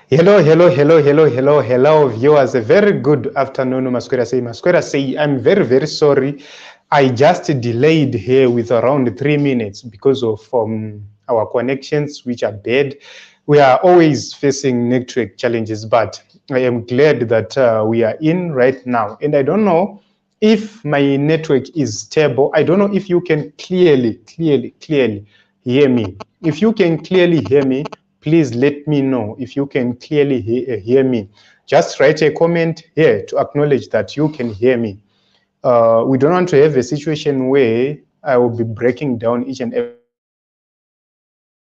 Hello, viewers. A very good afternoon, Masquera say, I'm very, very sorry. I just delayed here with around 3 minutes because of our connections, which are bad. We are always facing network challenges, but I am glad that we are in right now. And I don't know if my network is stable. I don't know if you can clearly hear me. If you can clearly hear me, please let me know if you can clearly hear me. Just write a comment here to acknowledge that you can hear me. We don't want to have a situation where I will be breaking down each and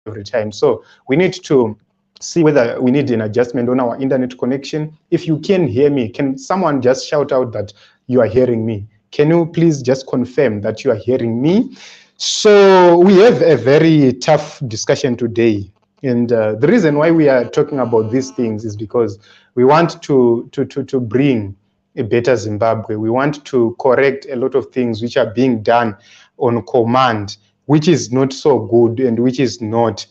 every time. So we need to see whether we need an adjustment on our internet connection. If you can hear me, can someone just shout out that you are hearing me? Can you please just confirm that you are hearing me? So we have a very tough discussion today. And the reason why we are talking about these things is because we want to bring a better Zimbabwe. We want to correct a lot of things which are being done on command, which is not so good and which is not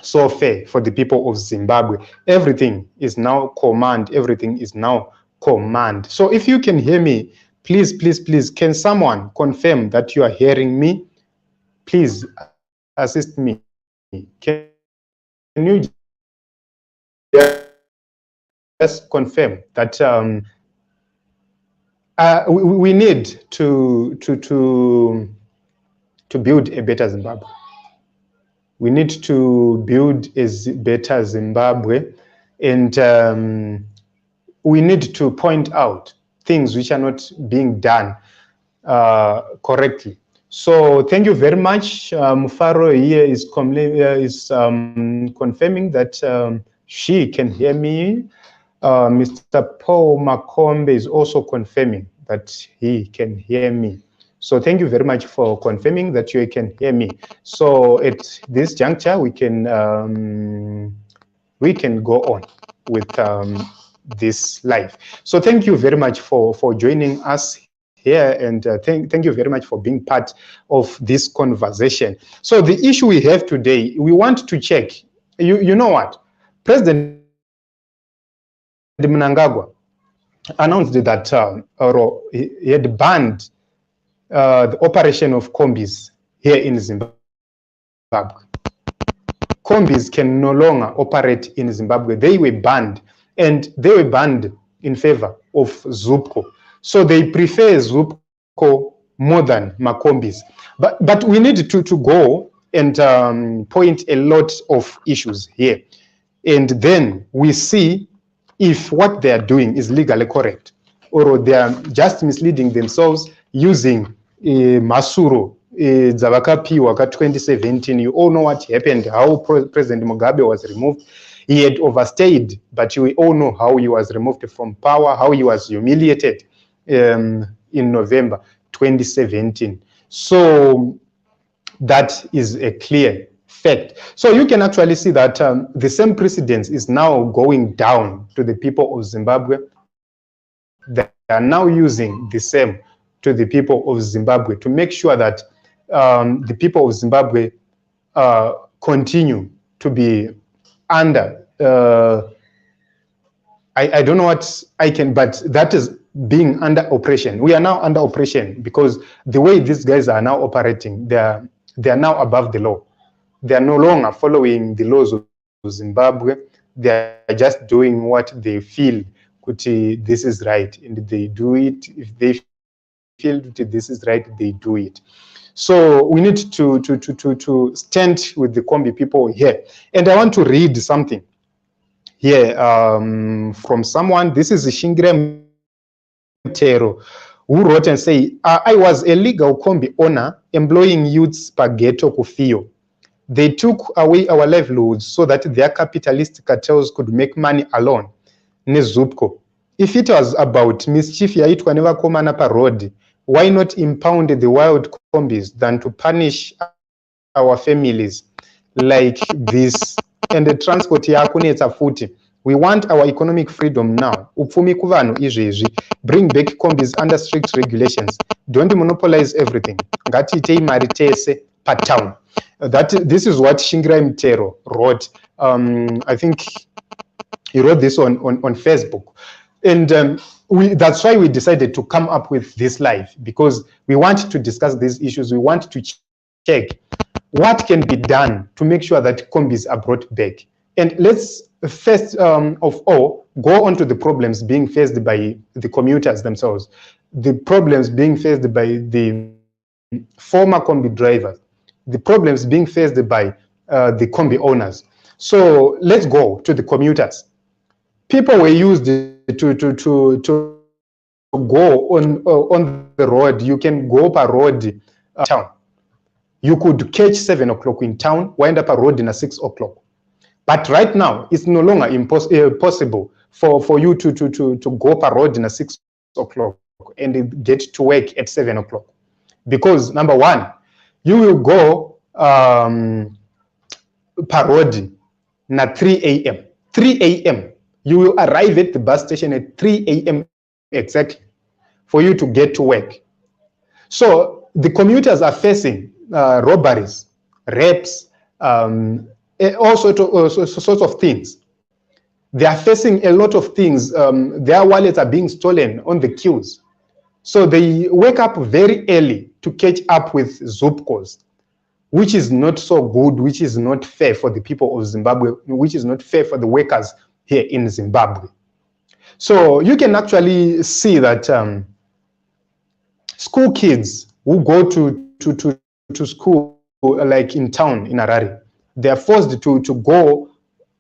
so fair for the people of Zimbabwe. Everything is now command. Everything is now command. So if you can hear me, please, can someone confirm that you are hearing me? Please assist me. Can you just confirm that we need to build a better Zimbabwe? We need to build a better Zimbabwe, and we need to point out things which are not being done correctly. So thank you very much. Mufaro here is confirming that she can hear me. Mr. Paul Makombe is also confirming that he can hear me. So thank you very much for confirming that you can hear me. So at this juncture, we can go on with this live. So thank you very much for joining us here, and thank you very much for being part of this conversation. So the issue we have today, we want to check. You know what? President Mnangagwa announced that he had banned the operation of Kombis here in Zimbabwe. Kombis can no longer operate in Zimbabwe. They were banned, and they were banned in favor of Zupco. So they prefer Zupco more than Makombis. But we need to go and point a lot of issues here. And then we see if what they are doing is legally correct, or they are just misleading themselves using Masuro, Zavakapi Waka 2017. You all know what happened, how President Mugabe was removed. He had overstayed, but we all know how he was removed from power, how he was humiliated in November 2017. So that is a clear fact. So you can actually see that the same precedence is now going down to the people of Zimbabwe. They are now using the same to the people of Zimbabwe to make sure that the people of Zimbabwe continue to be under, I don't know what I can, but that is being under oppression. We are now under oppression because the way these guys are now operating, they are now above the law. They are no longer following the laws of Zimbabwe. They are just doing what they feel this is right, and they do it. If they feel this is right, they do it. So we need to stand with the Kombi people here. And I want to read something here from someone. This is Shingire Mtero, who wrote and say, I was a legal Kombi owner employing youths per ghetto Kufio. They took away our livelihoods so that their capitalist cartels could make money alone. Nezupko. If it was about mischief yaitwa nevakomana parodi, why not impound the wild Kombis than to punish our families like this? And the transport yakunetsa futi. We want our economic freedom now. Upfumi kuvanu izvezvi. Bring back Kombis under strict regulations. Don't monopolize everything. Ngatiitei mari tese per town. This is what Shingirai Mtero wrote. I think he wrote this on Facebook. And that's why we decided to come up with this live, because we want to discuss these issues. We want to check what can be done to make sure that Kombis are brought back. And let's first of all go on to the problems being faced by the commuters themselves, the problems being faced by the former Kombi drivers, the problems being faced by the Kombi owners. So let's go to the commuters. People were used to go on the road. You can go up a road town. You could catch 7 o'clock in town, wind up a road in a 6 o'clock. But right now, it's no longer possible for you to go up a road in a 6 o'clock and get to work at 7 o'clock. Because number one, you will go per road at 3 a.m. 3 a.m. You will arrive at the bus station at 3 a.m. exactly for you to get to work. So the commuters are facing robberies, rapes, all sorts of things. They are facing a lot of things. Their wallets are being stolen on the queues. So they wake up very early to catch up with Zupcos, which is not so good, which is not fair for the people of Zimbabwe, which is not fair for the workers here in Zimbabwe. So you can actually see that school kids who go to school, like in town in Harare, they are forced to go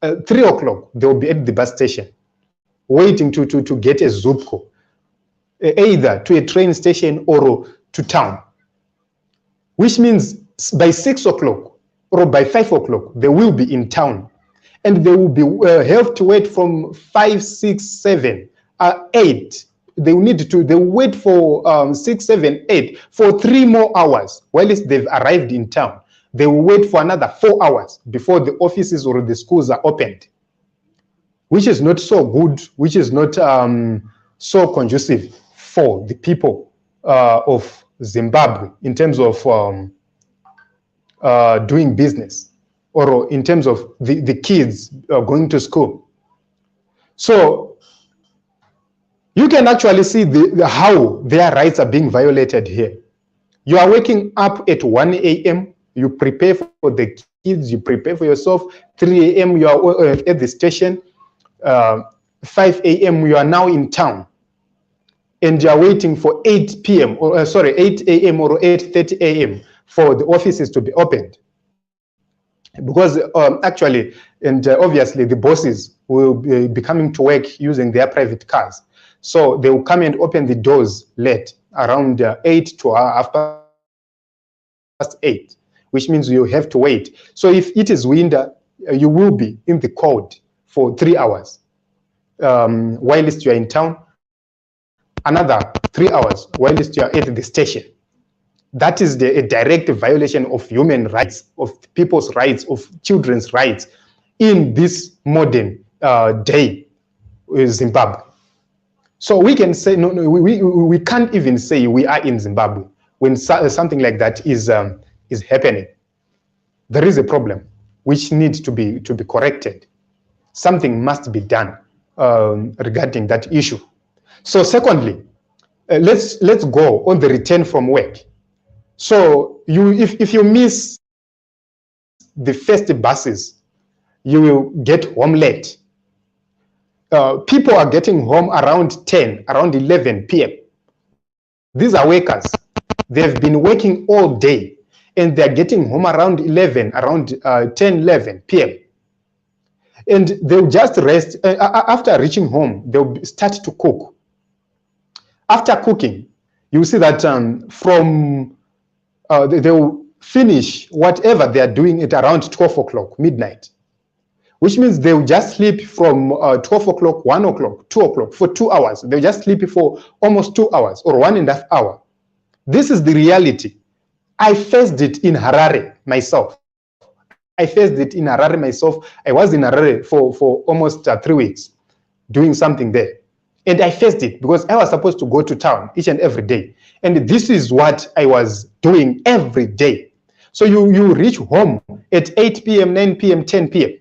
3 o'clock. They will be at the bus station waiting to get a Zupco, either to a train station or to town, which means by 6 o'clock or by 5 o'clock, they will be in town. And they will be have to wait from 5, 6, 7, 8. They will need to. They will wait for 6, 7, 8 for 3 more hours. While they've arrived in town, they will wait for another 4 hours before the offices or the schools are opened, which is not so good. Which is not so conducive for the people of Zimbabwe in terms of doing business, or in terms of the kids going to school. So you can actually see how their rights are being violated here. You are waking up at 1 a.m., you prepare for the kids, you prepare for yourself. 3 a.m. you are at the station. 5 a.m. you are now in town. And you are waiting for 8 p.m. or 8 a.m. or 8:30 a.m. for the offices to be opened. Because actually, and obviously, the bosses will be coming to work using their private cars. So they will come and open the doors late, around 8 to 8:30, which means you have to wait. So if it is winter, you will be in the cold for 3 hours. Whilst you are in town, another 3 hours whilst you are at the station. That is a direct violation of human rights, of people's rights, of children's rights in this modern day in Zimbabwe. So we can say, no, we can't even say we are in Zimbabwe when something like that is happening. There is a problem which needs to be corrected. Something must be done regarding that issue. So secondly, let's go on the return from work. So if you miss the first buses, you will get home late. People are getting home around 10, around 11 p.m. These are workers. They've been working all day, and they're getting home around 11, around 10, 11 p.m. And they'll just rest. After reaching home, they'll start to cook. After cooking, you see that they'll finish whatever they are doing at around 12 o'clock, midnight, which means they'll just sleep from 12 o'clock, 1 o'clock, 2 o'clock for 2 hours. They'll just sleep for almost 2 hours or 1.5 hours. This is the reality. I faced it in Harare myself. I was in Harare for almost 3 weeks doing something there. And I faced it because I was supposed to go to town each and every day. And this is what I was doing every day. So you reach home at 8 p.m., 9 p.m., 10 p.m.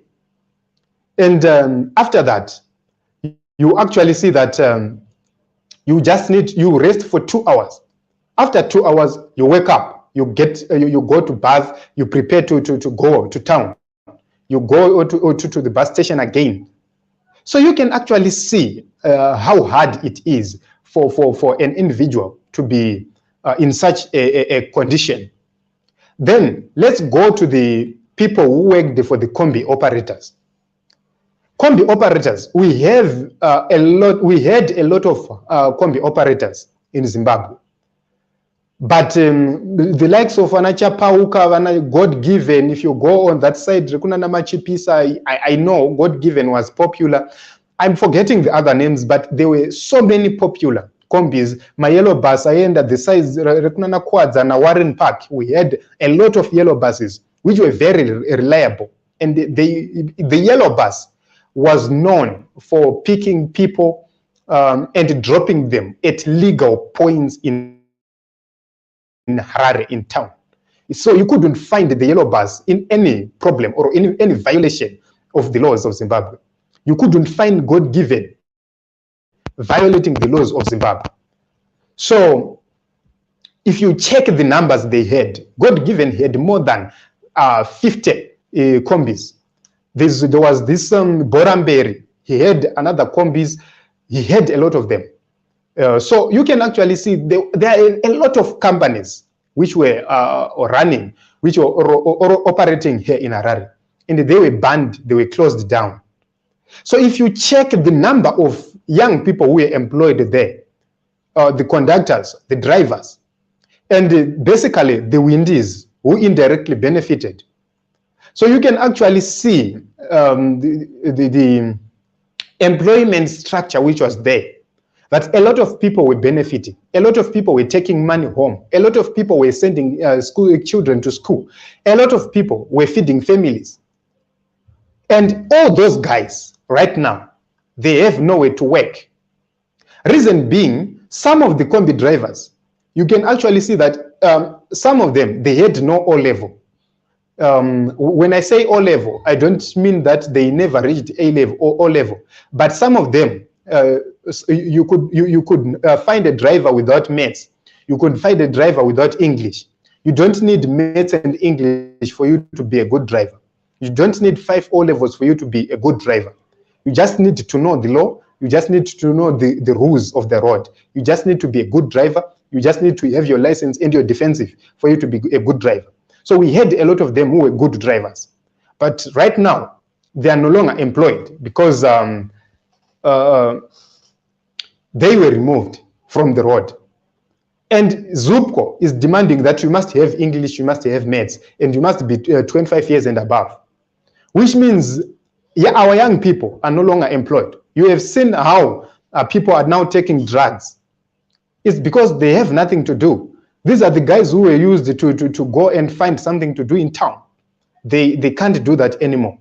And after that, you actually see that you rest for 2 hours. After 2 hours, you wake up, you go to bath, you prepare to go to town. You go to the bus station again. So you can actually see how hard it is for an individual to be in such a condition. Then let's go to the people who worked for the Kombi operators. Kombi operators, we had a lot of Kombi operators in Zimbabwe. But the likes of Anacha Pauka, God Given, if you go on that side, I know God Given was popular. I'm forgetting the other names, but there were so many popular Kombis. My yellow bus, I ended the size Rekunana Quads and Warren Park. We had a lot of yellow buses, which were very reliable. And the yellow bus was known for picking people and dropping them at legal points in Harare, in town. So you couldn't find the yellow bus in any problem or any violation of the laws of Zimbabwe. You couldn't find God Given violating the laws of Zimbabwe. So if you check the numbers they had, God Given had more than 50 Kombis. There was this Boramberi, he had another Kombis, he had a lot of them. So you can actually see there are a lot of companies which were running, which were operating here in Harare, and they were banned, they were closed down. So if you check the number of young people who were employed there, the conductors, the drivers, and basically the windies who indirectly benefited. So you can actually see the employment structure which was there. That a lot of people were benefiting. A lot of people were taking money home. A lot of people were sending school children to school. A lot of people were feeding families. And all those guys, right now, they have nowhere to work. Reason being, some of the Kombi drivers, you can actually see that some of them, they had no O-level. When I say O-level, I don't mean that they never reached A-level or O-level. But some of them, you could find a driver without maths. You could find a driver without English. You don't need maths and English for you to be a good driver. You don't need 5 O-levels for you to be a good driver. You just need to know the law. You just need to know the rules of the road. You just need to be a good driver. You just need to have your license and your defensive for you to be a good driver. So we had a lot of them who were good drivers. But right now, they are no longer employed because they were removed from the road. And ZUPCO is demanding that you must have English, you must have maths, and you must be 25 years and above. Which means our young people are no longer employed. You have seen how people are now taking drugs. It's because they have nothing to do. These are the guys who were used to go and find something to do in town. They can't do that anymore.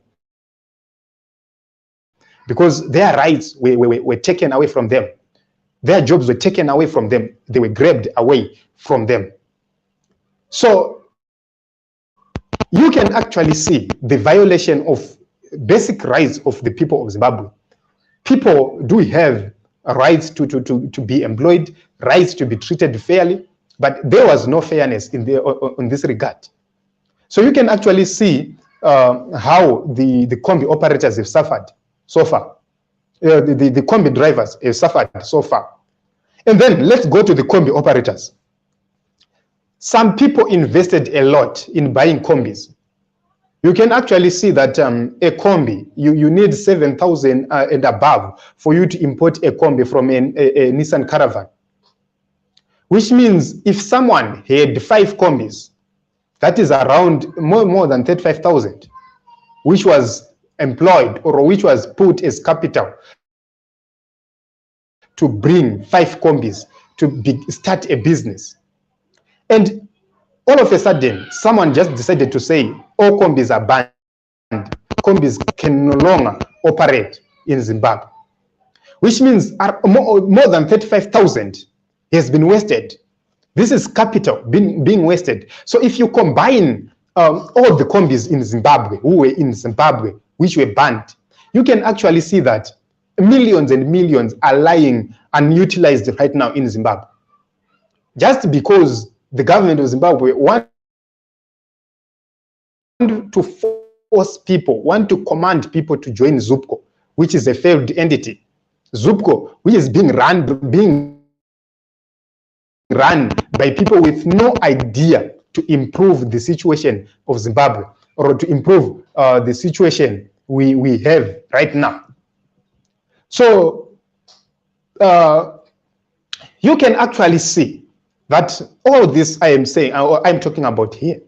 Because their rights were taken away from them. Their jobs were taken away from them. They were grabbed away from them. So you can actually see the violation of basic rights of the people of Zimbabwe. People do have rights to be employed, rights to be treated fairly, but there was no fairness in this regard. So you can actually see how the Kombi operators have suffered so far. The Kombi drivers have suffered so far. And then let's go to the Kombi operators. Some people invested a lot in buying Kombis. You can actually see that a Kombi, you need 7,000 and above for you to import a Kombi from a Nissan Caravan. Which means if someone had 5 Kombis, that is around more than 35,000, which was employed or which was put as capital to bring 5 Kombis to start a business. And all of a sudden, someone just decided to say, all Kombis are banned. Kombis can no longer operate in Zimbabwe. Which means more than 35,000 has been wasted. This is capital being wasted. So if you combine all the Kombis in Zimbabwe, who were in Zimbabwe, which were banned, you can actually see that millions and millions are lying unutilized right now in Zimbabwe. Just because the government of Zimbabwe want to force people, want to command people to join ZUPCO, which is a failed entity. ZUPCO, which is being run by people with no idea to improve the situation of Zimbabwe or to improve the situation we have right now. So you can actually see that all this I am saying, I'm talking about here,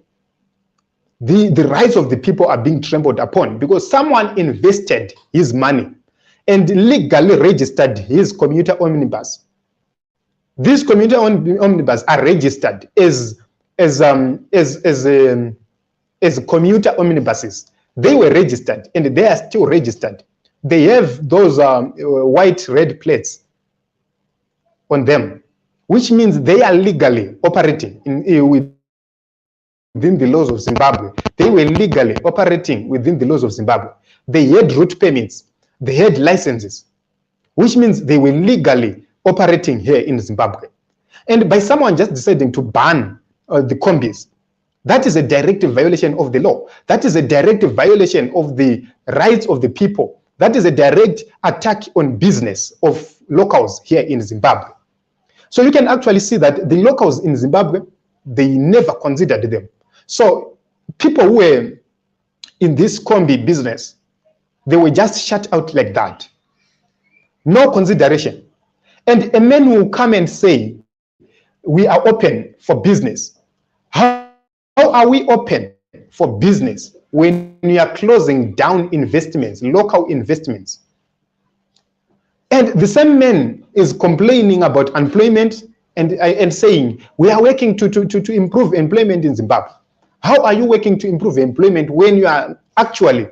the rights of the people are being trampled upon because someone invested his money and legally registered his commuter omnibus. These commuter omnibus are registered as commuter omnibuses. They were registered and they are still registered. They have those white red plates on them, which means they are legally operating within the laws of Zimbabwe. They were legally operating within the laws of Zimbabwe. They had route permits, they had licenses, which means they were legally operating here in Zimbabwe. And by someone just deciding to ban the Kombis, that is a direct violation of the law. That is a direct violation of the rights of the people. That is a direct attack on business of locals here in Zimbabwe. So you can actually see that the locals in Zimbabwe, they never considered them. So people who were in this Kombi business, they were just shut out like that. No consideration. And a man will come and say, we are open for business. How are we open for business when we are closing down investments, local investments? And the same man is complaining about employment and saying, we are working to improve employment in Zimbabwe. How are you working to improve employment when you are actually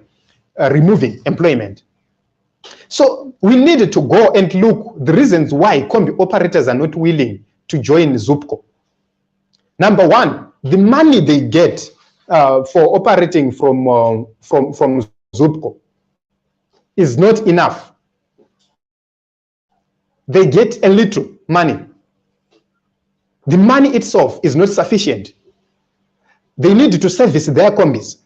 removing employment? So we need to go and look the reasons why Kombi operators are not willing to join ZUPCO. Number one, the money they get for operating from ZUPCO is not enough. They get a little money. The money itself is not sufficient. They need to service their Kombis.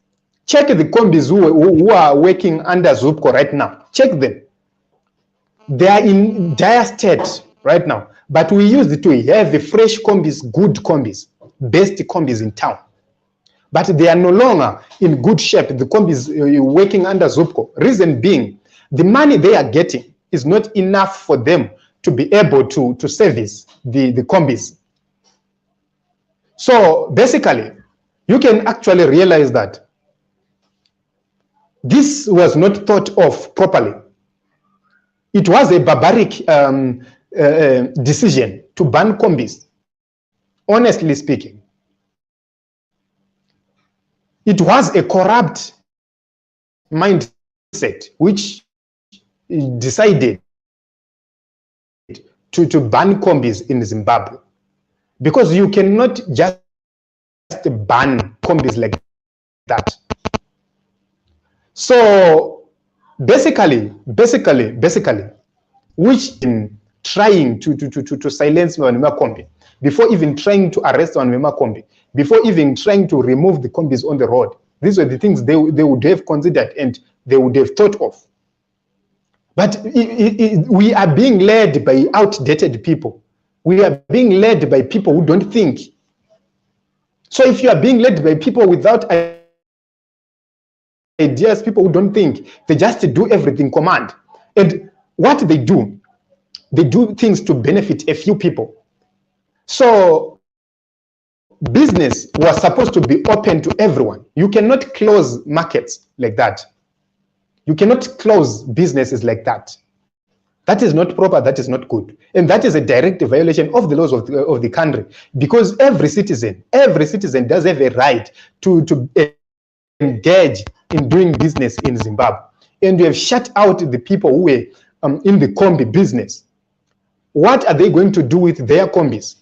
Check the Kombis who are working under ZUPCO right now. Check them. They are in dire state right now. But we used to have the fresh Kombis, good Kombis, best Kombis in town. But they are no longer in good shape, the Kombis working under ZUPCO. Reason being, the money they are getting is not enough for them to be able to service the Kombis. So basically, you can actually realize that this was not thought of properly. It was a barbaric decision to ban Kombis, honestly speaking. It was a corrupt mindset which decided to ban Kombis in Zimbabwe. Because you cannot just ban Kombis like that. So basically, which in trying to silence Mnangagwa Kombi, before even trying to arrest Mnangagwa Kombi, before even trying to remove the Kombis on the road, these were the things they would have considered and they would have thought of. But we are being led by outdated people. We are being led by people who don't think. So if you are being led by people without ideas, people who don't think, they just do everything command. And what they do things to benefit a few people. So business was supposed to be open to everyone. You cannot close markets like that. You cannot close businesses like that. That is not proper, that is not good. And that is a direct violation of the laws of the country, because every citizen does have a right to engage in doing business in Zimbabwe. And we have shut out the people who were in the Kombi business. What are they going to do with their Kombis?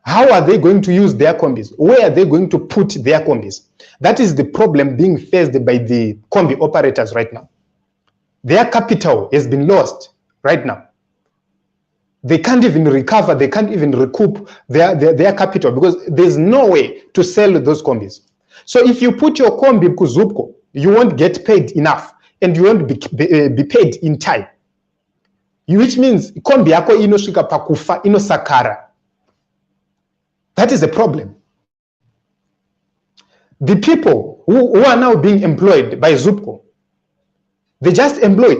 How are they going to use their Kombis? Where are they going to put their Kombis? That is the problem being faced by the Kombi operators right now. Their capital has been lost right now. They can't even recover, they can't even recoup their capital because there's no way to sell those Kombis. So if you put your Kombi kuzupko, you won't get paid enough and you won't be paid in time. Which means Kombi yako inosvika pakufa, inosakara. That is the problem. The people who are now being employed by Zupco, they just employ.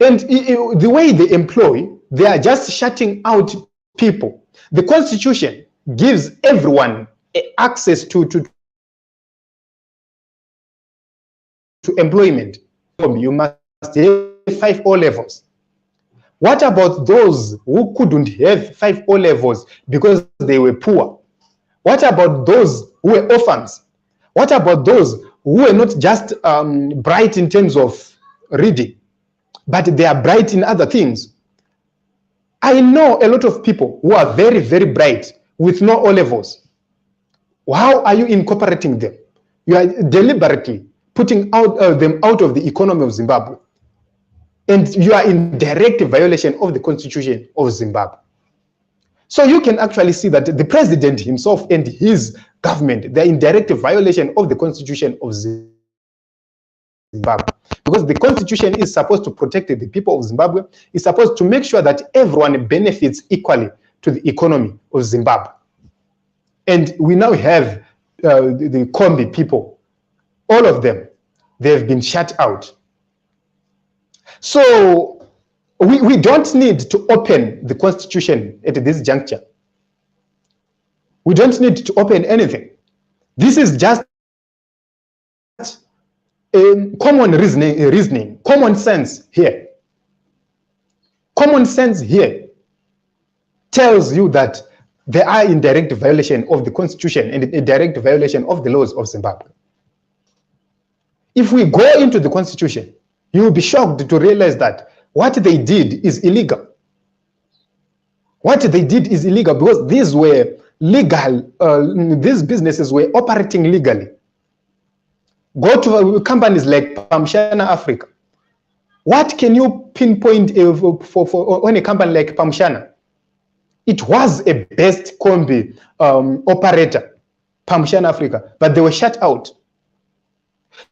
And the way they employ, they are just shutting out people. The Constitution gives everyone access to employment. You must have 5 O-levels. What about those who couldn't have 5 O-levels because they were poor? What about those who were orphans? What about those who were not just bright in terms of reading, but they are bright in other things? I know a lot of people who are very, very bright with no O-levels. How are you incorporating them? You are deliberately putting them out of the economy of Zimbabwe. And you are in direct violation of the Constitution of Zimbabwe. So you can actually see that the president himself and his government, they're in direct violation of the Constitution of Zimbabwe. Because the Constitution is supposed to protect the people of Zimbabwe. It's supposed to make sure that everyone benefits equally to the economy of Zimbabwe. And we now have the Kombi people, all of them, they've been shut out. So we don't need to open the Constitution at this juncture. We don't need to open anything. This is just common reasoning, common sense here. Common sense here tells you that they are in direct violation of the Constitution and a direct violation of the laws of Zimbabwe. If we go into the Constitution, you will be shocked to realize that what they did is illegal. What they did is illegal because these were legal, these businesses were operating legally. Go to companies like Pamshana Africa. What can you pinpoint on a company like Pamshana? It was a best Kombi operator, Pamshana Africa, but they were shut out.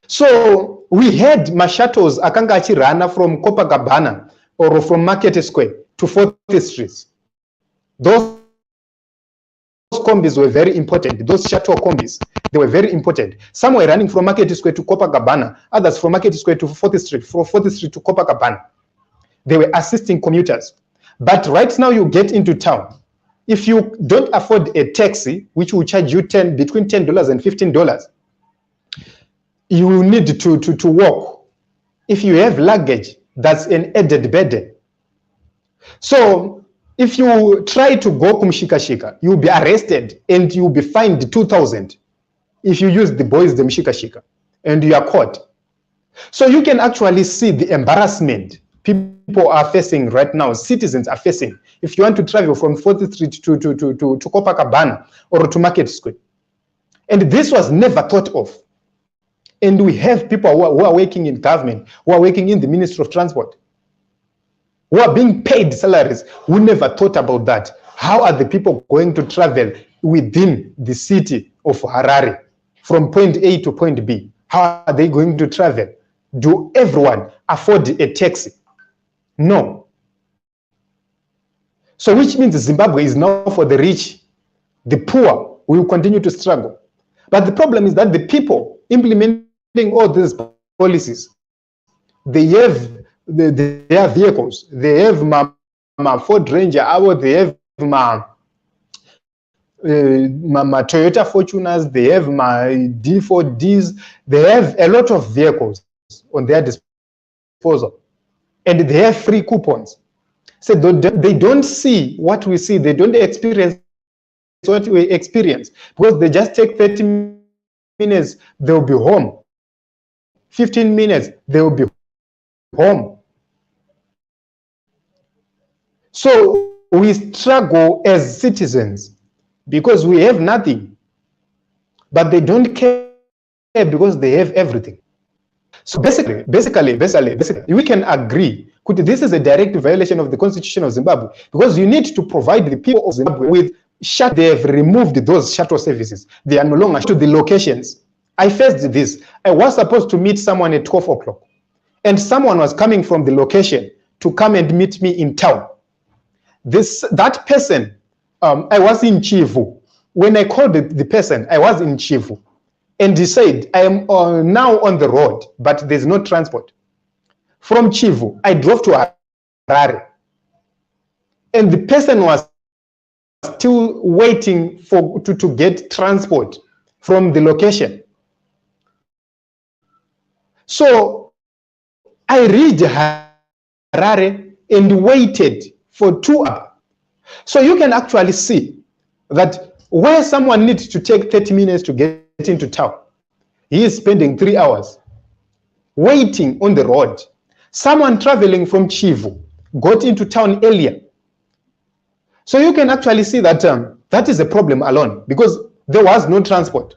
So we had mashatos akanga achirana from Copacabana or from Market Square to 40th Street. Those Kombis were very important. Those shuttle Kombis, they were very important. Some were running from Market Square to Copacabana, others from Market Square to 40th Street, from 40th Street to Copacabana. They were assisting commuters. But right now you get into town. If you don't afford a taxi, which will charge you between $10 and $15, you will need to walk. If you have luggage, that's an added burden. So if you try to go kumshikashika, you'll be arrested and you'll be fined 2,000 if you use the boys, the mshikashika, and you are caught. So you can actually see the embarrassment people are facing right now, citizens are facing, if you want to travel from 40th Street to Copacabana or to Market Square. And this was never thought of. And we have people who are working in government, who are working in the Ministry of Transport, who are being paid salaries, who never thought about that. How are the people going to travel within the city of Harare from point A to point B? How are they going to travel? Do everyone afford a taxi? No. So which means Zimbabwe is now for the rich. The poor will continue to struggle. But the problem is that the people implementing all these policies, they have their vehicles. They have my Ford Ranger, they have my Toyota Fortuners, they have my D4Ds, they have a lot of vehicles on their disposal. And they have free coupons. So they don't see what we see, they don't experience what we experience, because they just take 30 minutes, they'll be home. 15 minutes, they will be home. So we struggle as citizens because we have nothing. But they don't care because they have everything. So basically, we can agree this is a direct violation of the Constitution of Zimbabwe, because you need to provide the people of Zimbabwe with shuttle. They have removed those shuttle services. They are no longer to the locations. I faced this. I was supposed to meet someone at 12 o'clock, and someone was coming from the location to come and meet me in town. That person, I was in Chivu. When I called the person, I was in Chivu. And he said, I am now on the road, but there's no transport. From Chivu, I drove to Harare. And the person was still waiting to get transport from the location. So I reached Harare and waited for 2 hours. So you can actually see that where someone needs to take 30 minutes to get into town, he is spending 3 hours waiting on the road. Someone traveling from Chivu got into town earlier. So you can actually see that that is a problem alone, because there was no transport.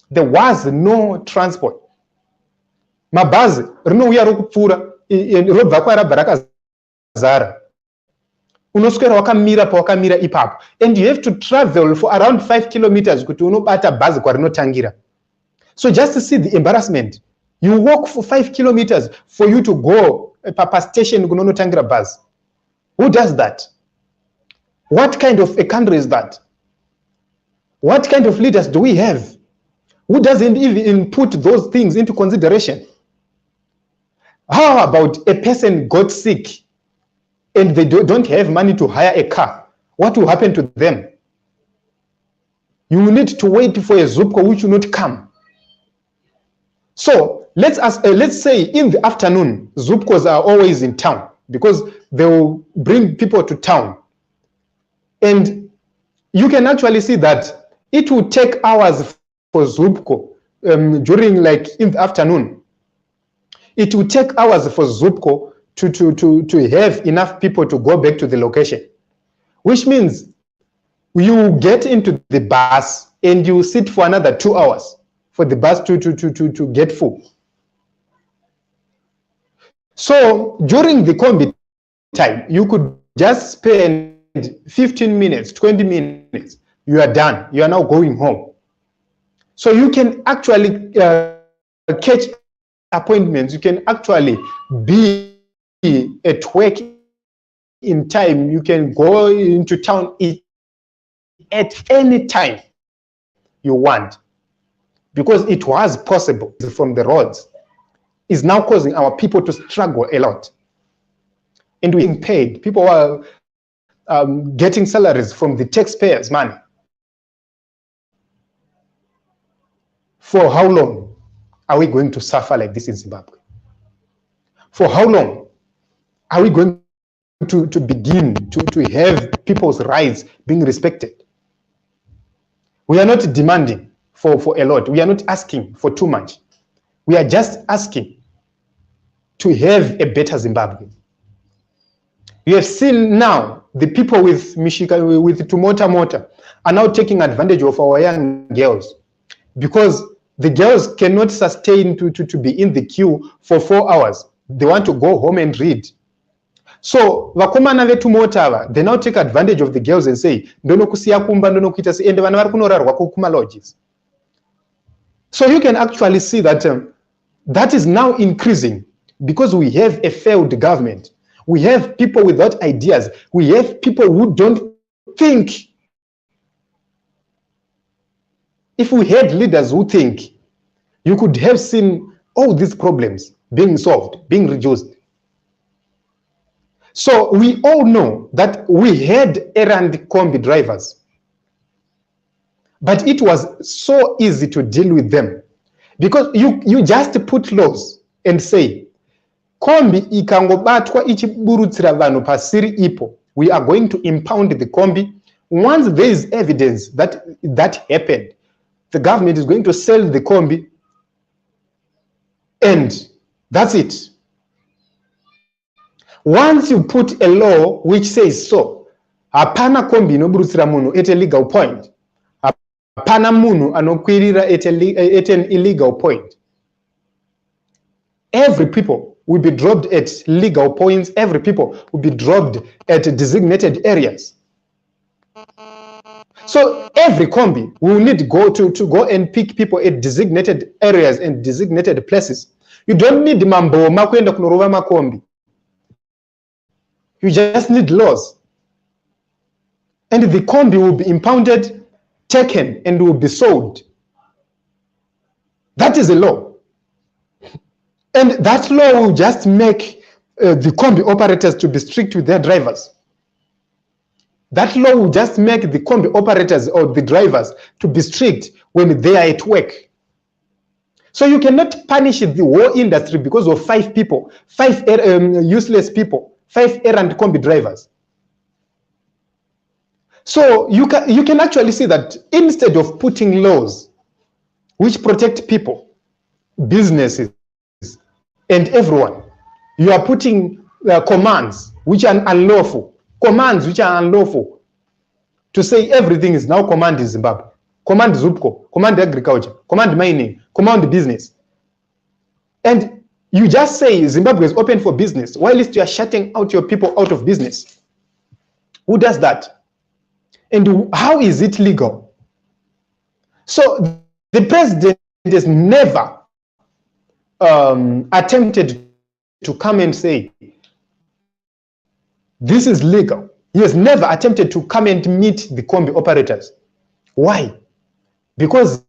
There was no transport. Mabazi rinouya rokupfuura robva kwarabva rakazara. Unoswera wakamira pawakamira ipapo, and you have to travel for around 5 kilometers kuti unobata bhazi kwarinotangira. So just to see the embarrassment, you walk for 5 kilometers for you to go papa station kunonotangira bhazi. Who does that? What kind of a country is that? What kind of leaders do we have? Who doesn't even put those things into consideration? How about a person got sick and they don't have money to hire a car? What will happen to them? You will need to wait for a Zupco which will not come. So let's say in the afternoon, Zupcos are always in town because they will bring people to town. And you can actually see that it will take hours for Zupco during like in the afternoon. It will take hours for Zupco to have enough people to go back to the location, which means you get into the bus and you sit for another 2 hours for the bus to get full. So during the Kombi time, you could just spend 15 minutes, 20 minutes, you are done. You are now going home. So you can actually catch appointments. You can actually be at work in time. You can go into town at any time you want, because it was possible from the roads. Is now causing our people to struggle a lot. And we're being paid. People are getting salaries from the taxpayers' money. For how long are we going to suffer like this in Zimbabwe? For how long are we going to begin to have people's rights being respected? We are not demanding for a lot. We are not asking for too much. We are just asking to have a better Zimbabwe. You have seen now the people with Tumota Mota are now taking advantage of our young girls, because the girls cannot sustain to be in the queue for 4 hours. They want to go home and read. So vakomana vetu mota they now take advantage of the girls and say ndono kusiya kumba ndono kuita si ende vana vari kunorarwa kuma lodges. So you can actually see that that is now increasing because we have a failed government. We have people without ideas. We have people who don't think. If we had leaders who think, you could have seen all these problems being solved, being reduced. So we all know that we had errand Kombi drivers, but it was so easy to deal with them because you just put laws and say, Kombi ikangobatwa ichiburutsira vanhu pasiri ipo, we are going to impound the Kombi. Once there is evidence that happened, the government is going to sell the Kombi, and that's it. Once you put a law which says so, hapana Kombi inoburutsira munhu at a legal point, pana munhu anokwirira at an illegal point. Every people will be dropped at legal points. Every people will be dropped at designated areas. So every Kombi will need to go and pick people at designated areas and designated places. You don't need mambo makwenda kunorova makombi. You just need laws. And the Kombi will be impounded, taken, and will be sold. That is a law. And that law will just make the Kombi operators to be strict with their drivers. That law will just make the Kombi operators or the drivers to be strict when they are at work. So you cannot punish the whole industry because of 5 people, 5 useless people, 5 errant Kombi drivers. So you can actually see that instead of putting laws which protect people, businesses, and everyone, you are putting commands which are unlawful. Commands which are unlawful. To say everything is now command in Zimbabwe. Command Zupco, command agriculture, command mining, command business. And you just say Zimbabwe is open for business, while you are shutting out your people out of business. Who does that? And how is it legal? So the president has never attempted to come and say, this is legal. He has never attempted to come and meet the Kombi operators. Why? Because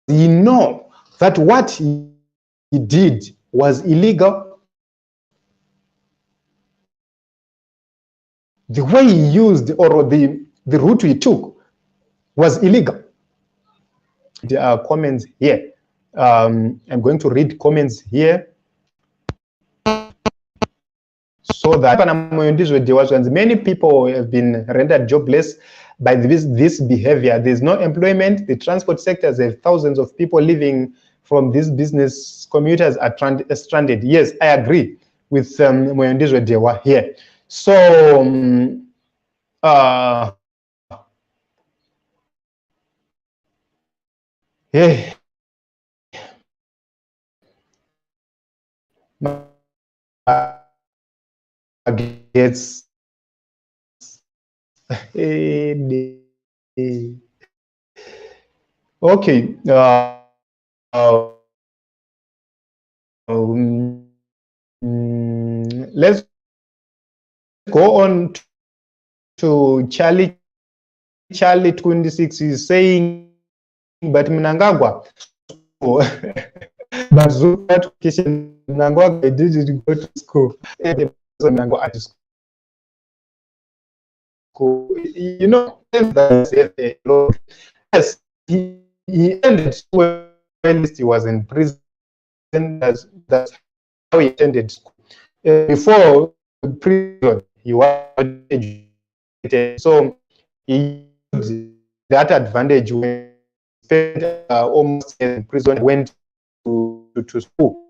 he knows that what he did was illegal. The way he used or the route he took was illegal. There are comments here. I'm going to read comments here. So that many people have been rendered jobless by this behavior. There's no employment. The transport sectors have thousands of people living from this business. Commuters are stranded. Yes, I agree with Moyondizwe Dewa here. So yeah. Gets okay. Let's go on to Charlie. Charlie 26 is saying, but Mnangagwa. But Mnangagwa didn't go to school. Mnangagwa at school. You know, yes, he ended school when he was in prison. That's how he attended school. Before prison, he was educated. So he used that advantage when he spent almost in prison and went to school.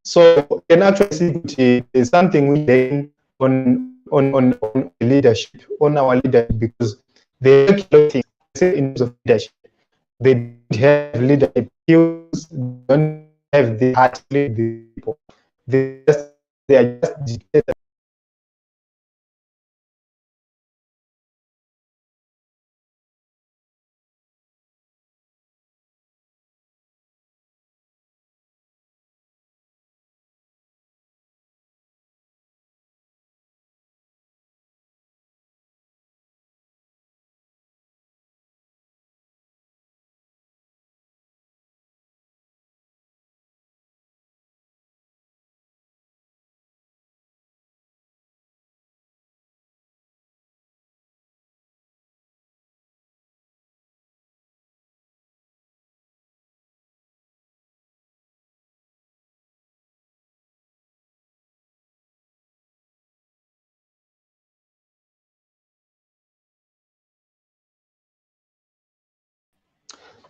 So you can actually see there's something we learn on leadership, on our leadership, because they things in terms of leadership. They don't have leadership skills, don't have the heart to lead the people. They are just dictators.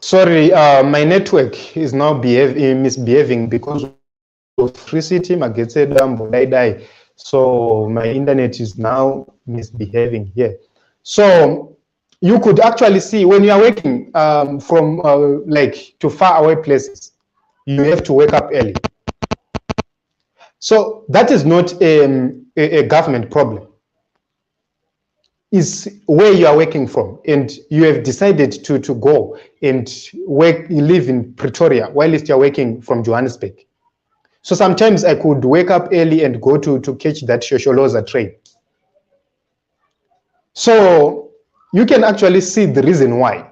Sorry, my network is now misbehaving because of free city. So my internet is now misbehaving here. So you could actually see when you are working from like to far away places, you have to wake up early. So that is not a government problem. It's where you are working from, and you have decided to go and work, live in Pretoria while you're working from Johannesburg. So sometimes I could wake up early and go to catch that Shosholoza train. So you can actually see the reason why.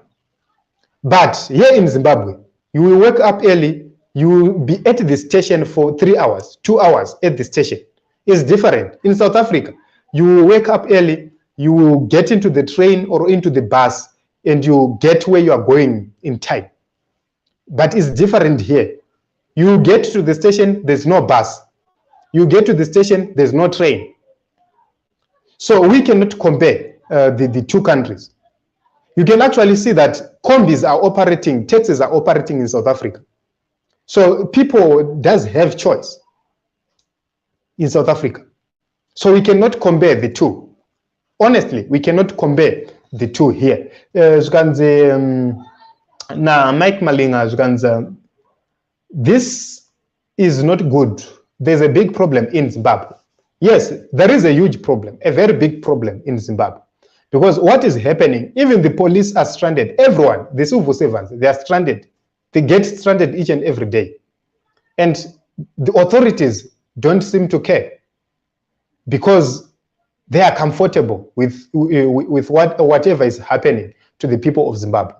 But here in Zimbabwe, you will wake up early, you will be at the station for 3 hours, 2 hours at the station. It's different. In South Africa, you will wake up early, you will get into the train or into the bus, and you get where you are going in time. But it's different here. You get to the station, there's no bus. You get to the station, there's no train. So we cannot compare the two countries. You can actually see that Kombis are operating, taxis are operating in South Africa. So people does have choice in South Africa. So we cannot compare the two. Honestly, we cannot compare the two here. Now, Mike Malinga, this is not good. There's a big problem in Zimbabwe. Yes, there is a huge problem, a very big problem in Zimbabwe. Because what is happening, even the police are stranded. Everyone, the civil servants, they are stranded. They get stranded each and every day. And the authorities don't seem to care because they are comfortable with whatever is happening to the people of Zimbabwe.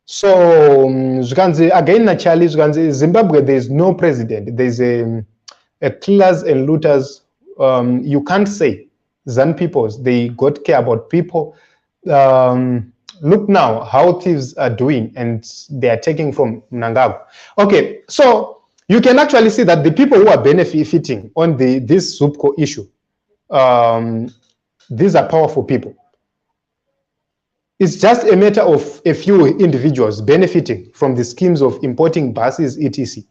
So again, naturally, Zimbabwe, there is no president. There is a killers and looters. You can't say Zan peoples, they got care about people. Look now how thieves are doing, and they are taking from Mnangagwa. Okay, so you can actually see that the people who are benefiting on this Zupco issue, these are powerful people. It's just a matter of a few individuals benefiting from the schemes of importing buses, etc.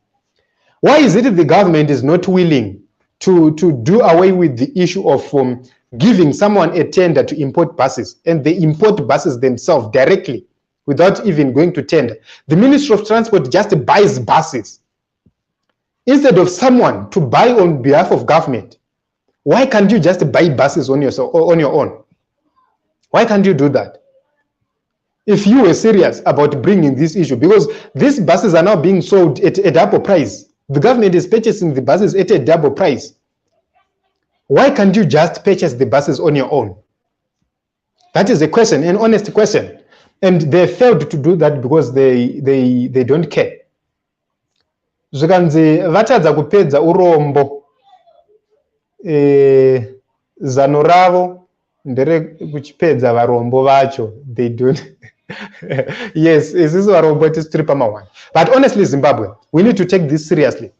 Why is it the government is not willing to do away with the issue of giving someone a tender to import buses, and they import buses themselves directly without even going to tender? The Ministry of Transport just buys buses instead of someone to buy on behalf of government. Why can't you just buy buses on your own? Why can't you do that? If you were serious about bringing this issue, because these buses are now being sold at a double price. The government is purchasing the buses at a double price. Why can't you just purchase the buses on your own? That is a question, an honest question. And they failed to do that because they don't care. Zvikanzi vatadza kupedza urombo zano ravo ndere kuchipedza varombo vacho, they don't. Yes, this is varombo tistripa mawan. But honestly, Zimbabwe, we need to take this seriously.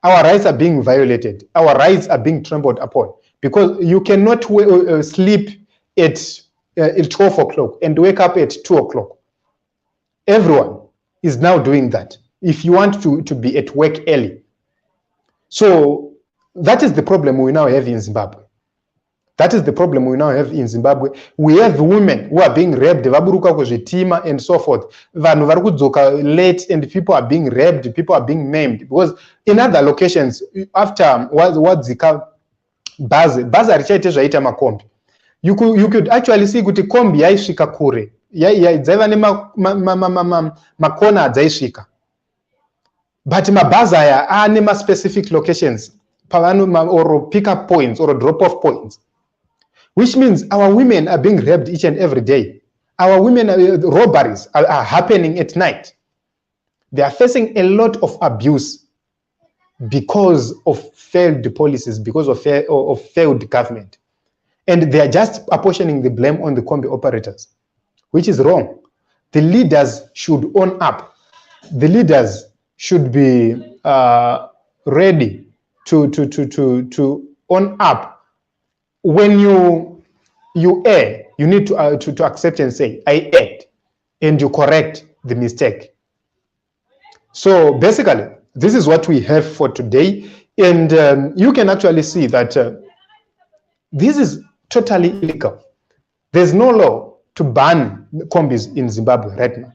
Our rights are being violated. Our rights are being trampled upon, because you cannot sleep at 12 o'clock and wake up at 2 o'clock. Everyone is now doing that if you want to be at work early. So that is the problem we now have in Zimbabwe. That is the problem we now have in Zimbabwe. We have women who are being raped, vaburuka kuzvitima and so forth. Vanhu vari kudzoka late and people are being raped, people are being maimed. Because in other locations, after wadzika bhazi harichaite zvaita makombi. You could actually see kuti kombi yaisvika kure. Dzaiva nemakona adzaisvika. But mabhazi aya ane specific locations, or pick-up points or drop-off points. Which means our women are being raped each and every day. Our women, robberies are happening at night. They are facing a lot of abuse because of failed policies, because of failed government. And they are just apportioning the blame on the Kombi operators, which is wrong. The leaders should own up. The leaders should be ready to own up. When you err, you need to accept and say, I erred, and you correct the mistake. So basically, this is what we have for today. And you can actually see that this is totally illegal. There's no law to ban Kombis in Zimbabwe right now.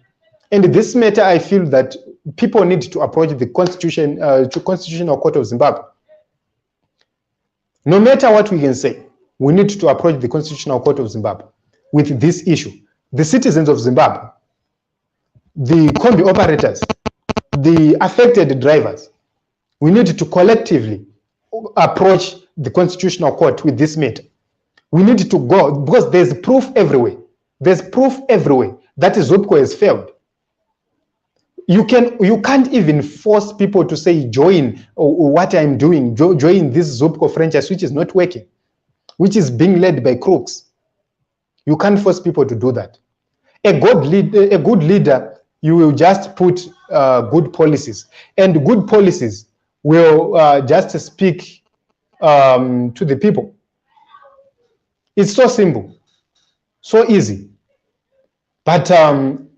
And this matter, I feel that people need to approach the Constitutional Court of Zimbabwe. No matter what we can say, we need to approach the Constitutional Court of Zimbabwe with this issue. The citizens of Zimbabwe, the Kombi operators, the affected drivers, we need to collectively approach the Constitutional Court with this matter. We need to go, because there's proof everywhere. There's proof everywhere that Zupco has failed. You can't even force people to say, join what I'm doing, join this Zupco franchise, which is not working, which is being led by crooks. You can't force people to do that. A good leader, you will just put good policies, and good policies will just speak to the people. It's so simple, so easy. But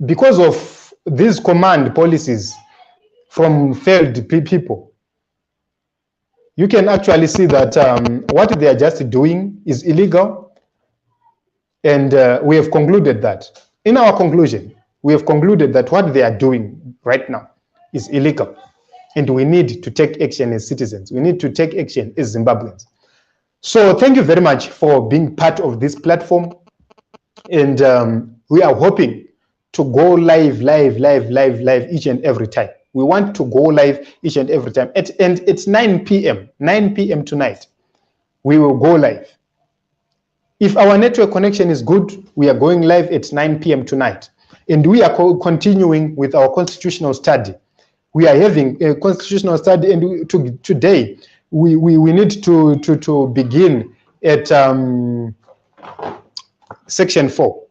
because of these command policies from failed people, you can actually see that what they are just doing is illegal. And we have concluded that. In our conclusion, we have concluded that what they are doing right now is illegal. And we need to take action as citizens. We need to take action as Zimbabweans. So thank you very much for being part of this platform. And we are hoping to go live each and every time. We want to go live each and every time. And it's 9 p.m. tonight. We will go live. If our network connection is good, we are going live at 9 p.m. tonight. And we are continuing with our constitutional study. We are having a constitutional study, and today we need to begin at section 4.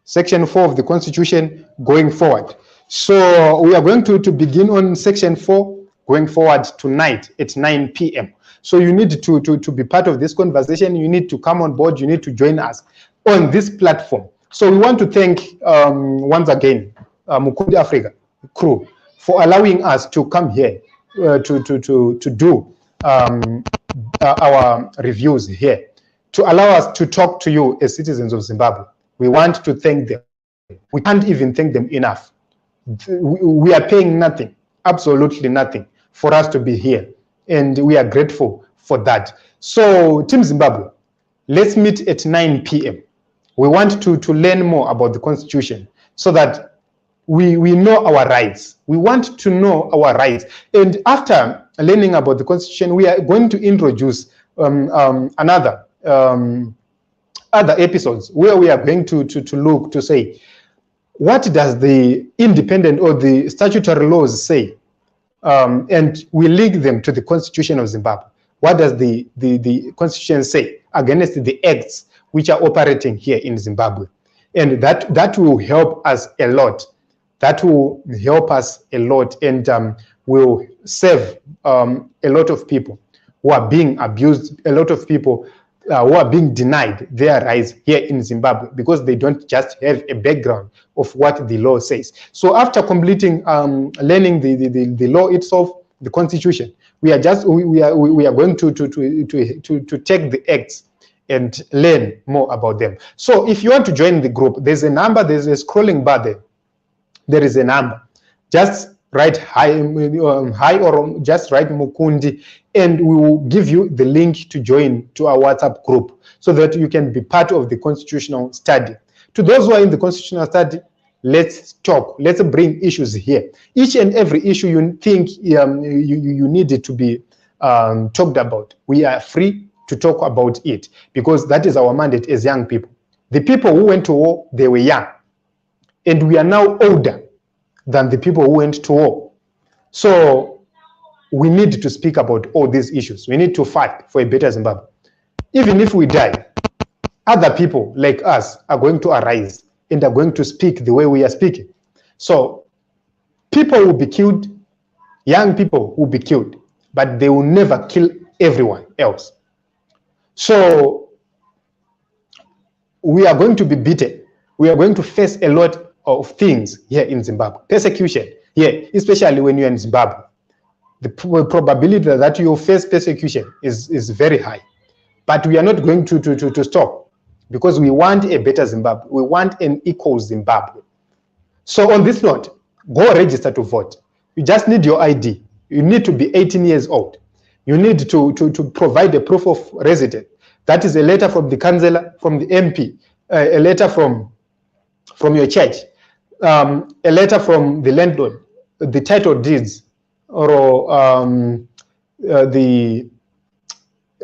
Section 4 of the Constitution going forward. So we are going to begin on section 4 going forward tonight at 9 p.m. So you need to be part of this conversation. You need to come on board. You need to join us on this platform. So we want to thank once again Mukundi Africa crew for allowing us to come here to do our reviews here, to allow us to talk to you as citizens of Zimbabwe. We want to thank them. We can't even thank them enough. We are paying nothing, absolutely nothing, for us to be here. And we are grateful for that. So, Team Zimbabwe, let's meet at 9 p.m. We want to learn more about the Constitution so that we know our rights. We want to know our rights. And after learning about the Constitution, we are going to introduce other episodes where we are going to look to say, what does the independent or the statutory laws say? And we link them to the Constitution of Zimbabwe. What does the Constitution say against the acts which are operating here in Zimbabwe? And that will help us a lot. That will help us a lot, and will save a lot of people who are being abused, a lot of people who are being denied their rights here in Zimbabwe because they don't just have a background of what the law says. So after completing learning the law itself, the Constitution, we are going to take the acts and learn more about them. So if you want to join the group, there's a number, there's a scrolling bar there. There is a number. Just write hi or just write Mukundi, and we will give you the link to join to our WhatsApp group so that you can be part of the constitutional study. To those who are in the constitutional study, let's talk. Let's bring issues here. Each and every issue you think you needed to be talked about, we are free to talk about it because that is our mandate as young people. The people who went to war, they were young. And we are now older than the people who went to war. So we need to speak about all these issues. We need to fight for a better Zimbabwe. Even if we die, other people like us are going to arise and are going to speak the way we are speaking. So people will be killed, young people will be killed, but they will never kill everyone else. So we are going to be beaten. We are going to face a lot of things here in Zimbabwe. Persecution here, especially when you're in Zimbabwe. The probability that you face persecution is very high. But we are not going to stop. because we want a better Zimbabwe. We want an equal Zimbabwe. So on this note, go register to vote. You just need your ID. You need to be 18 years old. You need to provide a proof of residence. That is a letter from the councillor, from the MP, a letter from your church, a letter from the landlord, the title deeds, or the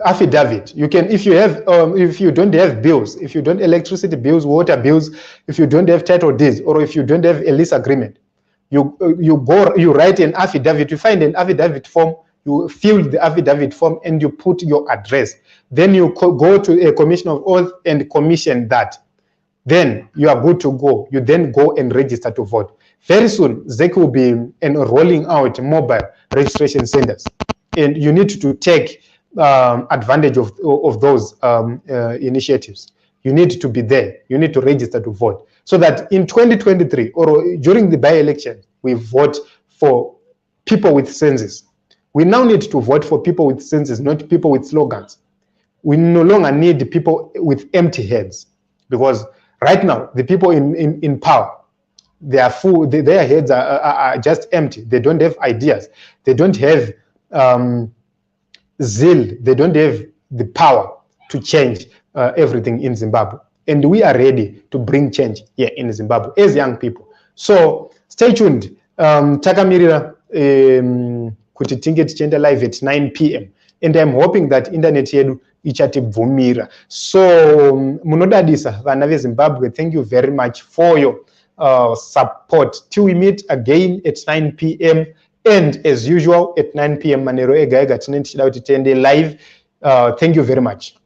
affidavit. You can, if you don't have bills, if you don't electricity bills, water bills, if you don't have title deeds, or if you don't have a lease agreement, you write an affidavit. You find an affidavit form, you fill the affidavit form, and you put your address. Then you go to a commission of oath and commission that. Then you are good to go. You then go and register to vote. Very soon, ZEC will be rolling out mobile registration centers, and you need to take advantage of those initiatives. You need to be there. You need to register to vote, so that in 2023 or during the by-election, we vote for people with senses. We now need to vote for people with senses, not people with slogans. We no longer need people with empty heads, because right now the people in power, they are full. Their heads are just empty. They don't have ideas. They don't have zeal. They don't have the power to change everything in Zimbabwe. And we are ready to bring change here in Zimbabwe as young people. So stay tuned. Takamirira kuti tinge tichienda live at 9 p.m. And I'm hoping that internet yedu ichatibvumira. So munodadisa vana veZimbabwe, thank you very much for your support. Till we meet again at 9 p.m. And as usual, at 9 p.m. manero ega ega tinenge tichida kuti tiende live. Thank you very much.